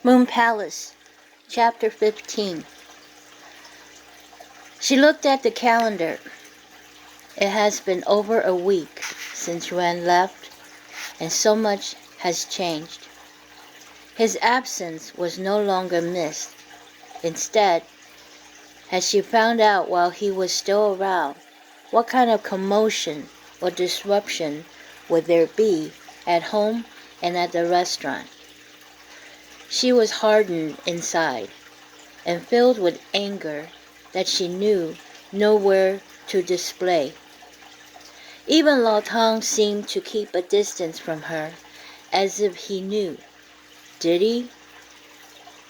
Moon Palace, Chapter 15. She looked at the calendar. It has been over a week since Yuan left, and so much has changed. His absence was no longer missed. Instead, as she found out while he was still around, what kind of commotion or disruption would there be at home and at the restaurant? She was hardened inside and filled with anger that she knew nowhere to display. Even Lao Tang seemed to keep a distance from her, as if he knew. Did he?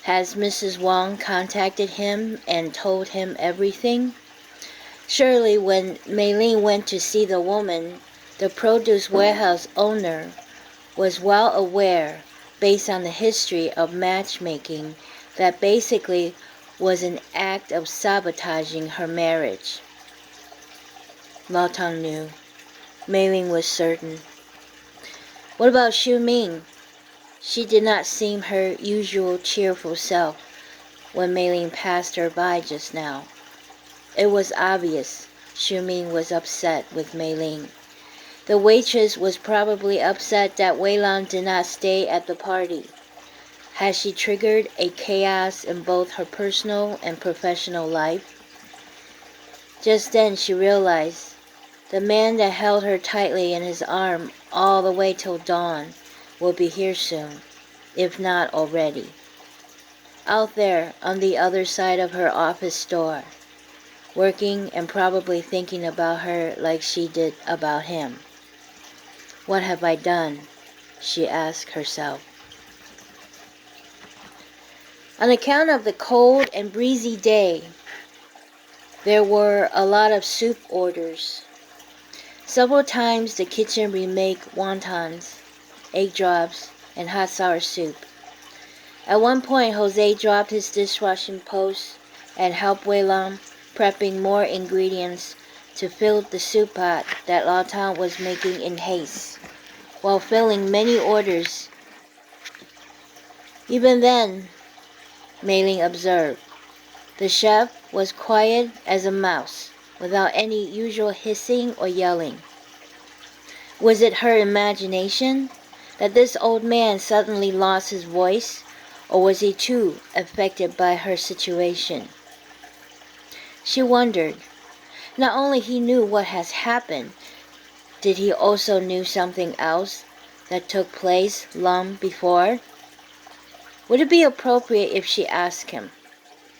Has Mrs. Wang contacted him and told him everything? Surely when Mei Ling went to see the woman, the produce warehouse owner was well aware, based on the history of matchmaking, that basically was an act of sabotaging her marriage. Lao Tang knew. Mei Ling was certain. What about Xu Ming? She did not seem her usual cheerful self when Mei Ling passed her by just now. It was obvious Xu Ming was upset with Mei Ling. The waitress was probably upset that Wei Lan did not stay at the party. Had she triggered a chaos in both her personal and professional life? Just then she realized the man that held her tightly in his arm all the way till dawn will be here soon, if not already. Out there on the other side of her office door, working and probably thinking about her like she did about him. What have I done? She asked herself. On account of the cold and breezy day, there were a lot of soup orders. Several times the kitchen remade wontons, egg drops, and hot sour soup. At one point, Jose dropped his dishwashing post and helped Wei Lan prepping more ingredients to fill the soup pot that Lao Tang was making in haste, while filling many orders. Even then, Mei Ling observed, the chef was quiet as a mouse, without any usual hissing or yelling. Was it her imagination that this old man suddenly lost his voice, or was he too affected by her situation? She wondered. Not only he knew what has happened, did he also knew something else that took place long before? Would it be appropriate if she asked him?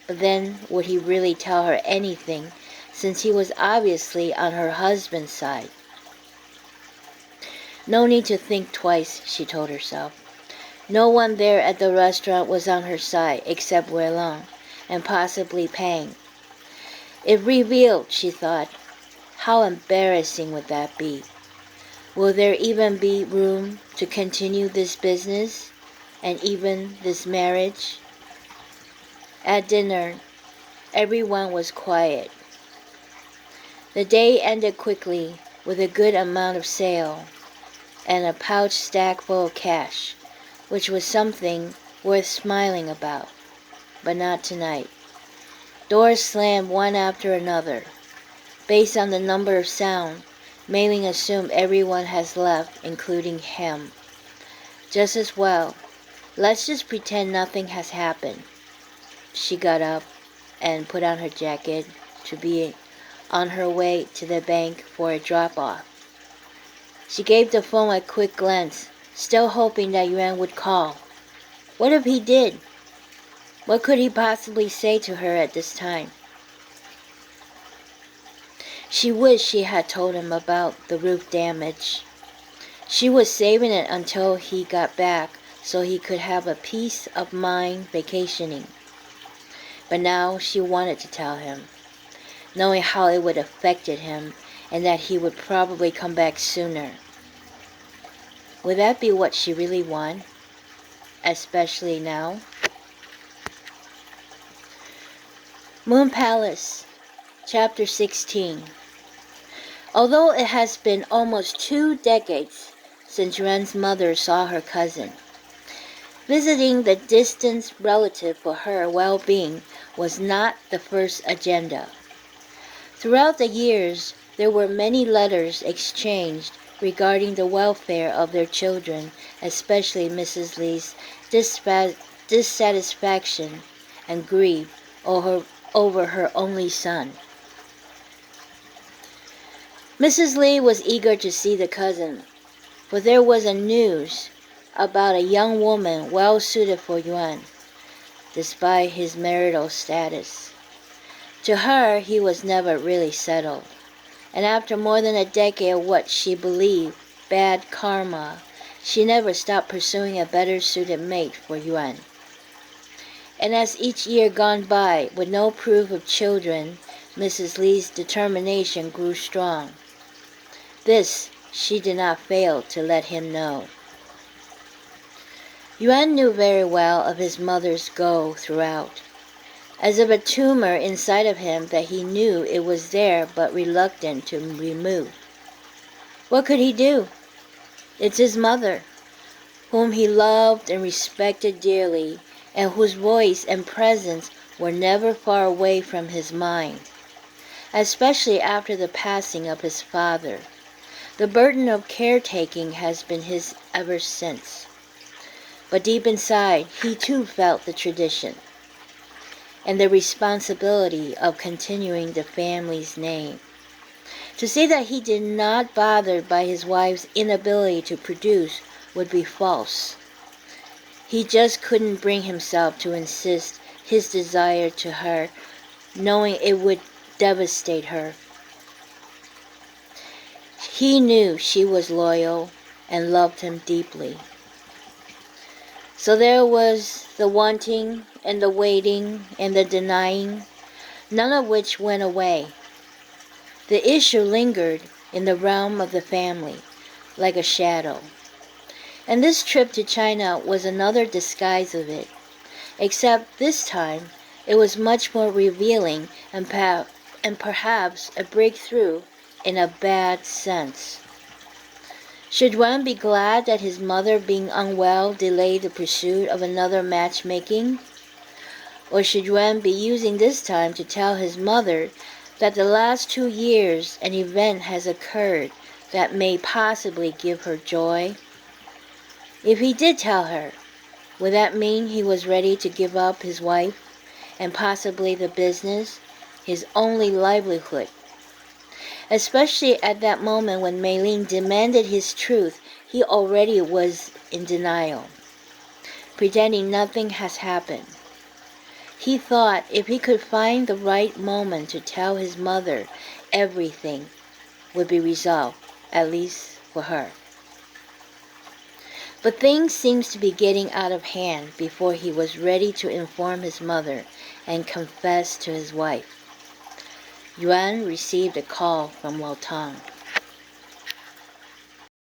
But then would he really tell her anything, since he was obviously on her husband's side? No need to think twice, she told herself. No one there at the restaurant was on her side except Wei Lan, and possibly Pang. If revealed, she thought, how embarrassing would that be? Will there even be room to continue this business, and even this marriage? At dinner, everyone was quiet. The day ended quickly with a good amount of sale and a pouch stacked full of cash, which was something worth smiling about, but not tonight. Doors slammed one after another. Based on the number of sound, Mei Ling assumed everyone has left, including him. Just as well. Let's just pretend nothing has happened. She got up and put on her jacket to be on her way to the bank for a drop-off. She gave the phone a quick glance, still hoping that Yuan would call. What if he did? What could he possibly say to her at this time? She wished she had told him about the roof damage. She was saving it until he got back so he could have a peace of mind vacationing. But now she wanted to tell him, knowing how it would affected him and that he would probably come back sooner. Would that be what she really wanted, especially now? Moon Palace, Chapter 16. Although it has been almost 2 decades since Yuan's mother saw her cousin, Visiting the distant relative for her well-being was not the first agenda. Throughout the years, there were many letters exchanged regarding the welfare of their children, especially Mrs. Lee's dissatisfaction and grief over her only son. Mrs. Lee was eager to see the cousin, for there was a news about a young woman well suited for Yuan, despite his marital status. To her, he was never really settled, and after more than a decade of what she believed bad karma, she never stopped pursuing a better suited mate for Yuan. And as each year gone by with no proof of children, Mrs. Lee's determination grew strong. This she did not fail to let him know. Yuan knew very well of his mother's goal throughout, as if a tumor inside of him that he knew it was there but reluctant to remove. What could he do? It's his mother, whom he loved and respected dearly, and whose voice and presence were never far away from his mind, especially after the passing of his father. The burden of caretaking has been his ever since. But deep inside, he too felt the tradition and the responsibility of continuing the family's name. To say that he did not bother by his wife's inability to produce would be false. He just couldn't bring himself to insist his desire to her, knowing it would devastate her. He knew she was loyal and loved him deeply. So there was the wanting and the waiting and the denying, none of which went away. The issue lingered in the realm of the family, like a shadow. And this trip to China was another disguise of it, except this time it was much more revealing and perhaps a breakthrough in a bad sense. Should Yuan be glad that his mother being unwell delayed the pursuit of another matchmaking? Or should Yuan be using this time to tell his mother that the last 2 years an event has occurred that may possibly give her joy? If he did tell her, would that mean he was ready to give up his wife and possibly the business, his only livelihood? Especially at that moment when Mei Ling demanded his truth, he already was in denial, pretending nothing has happened. He thought if he could find the right moment to tell his mother, everything would be resolved, at least for her. But things seemed to be getting out of hand before he was ready to inform his mother and confess to his wife. Yuan received a call from Luotong.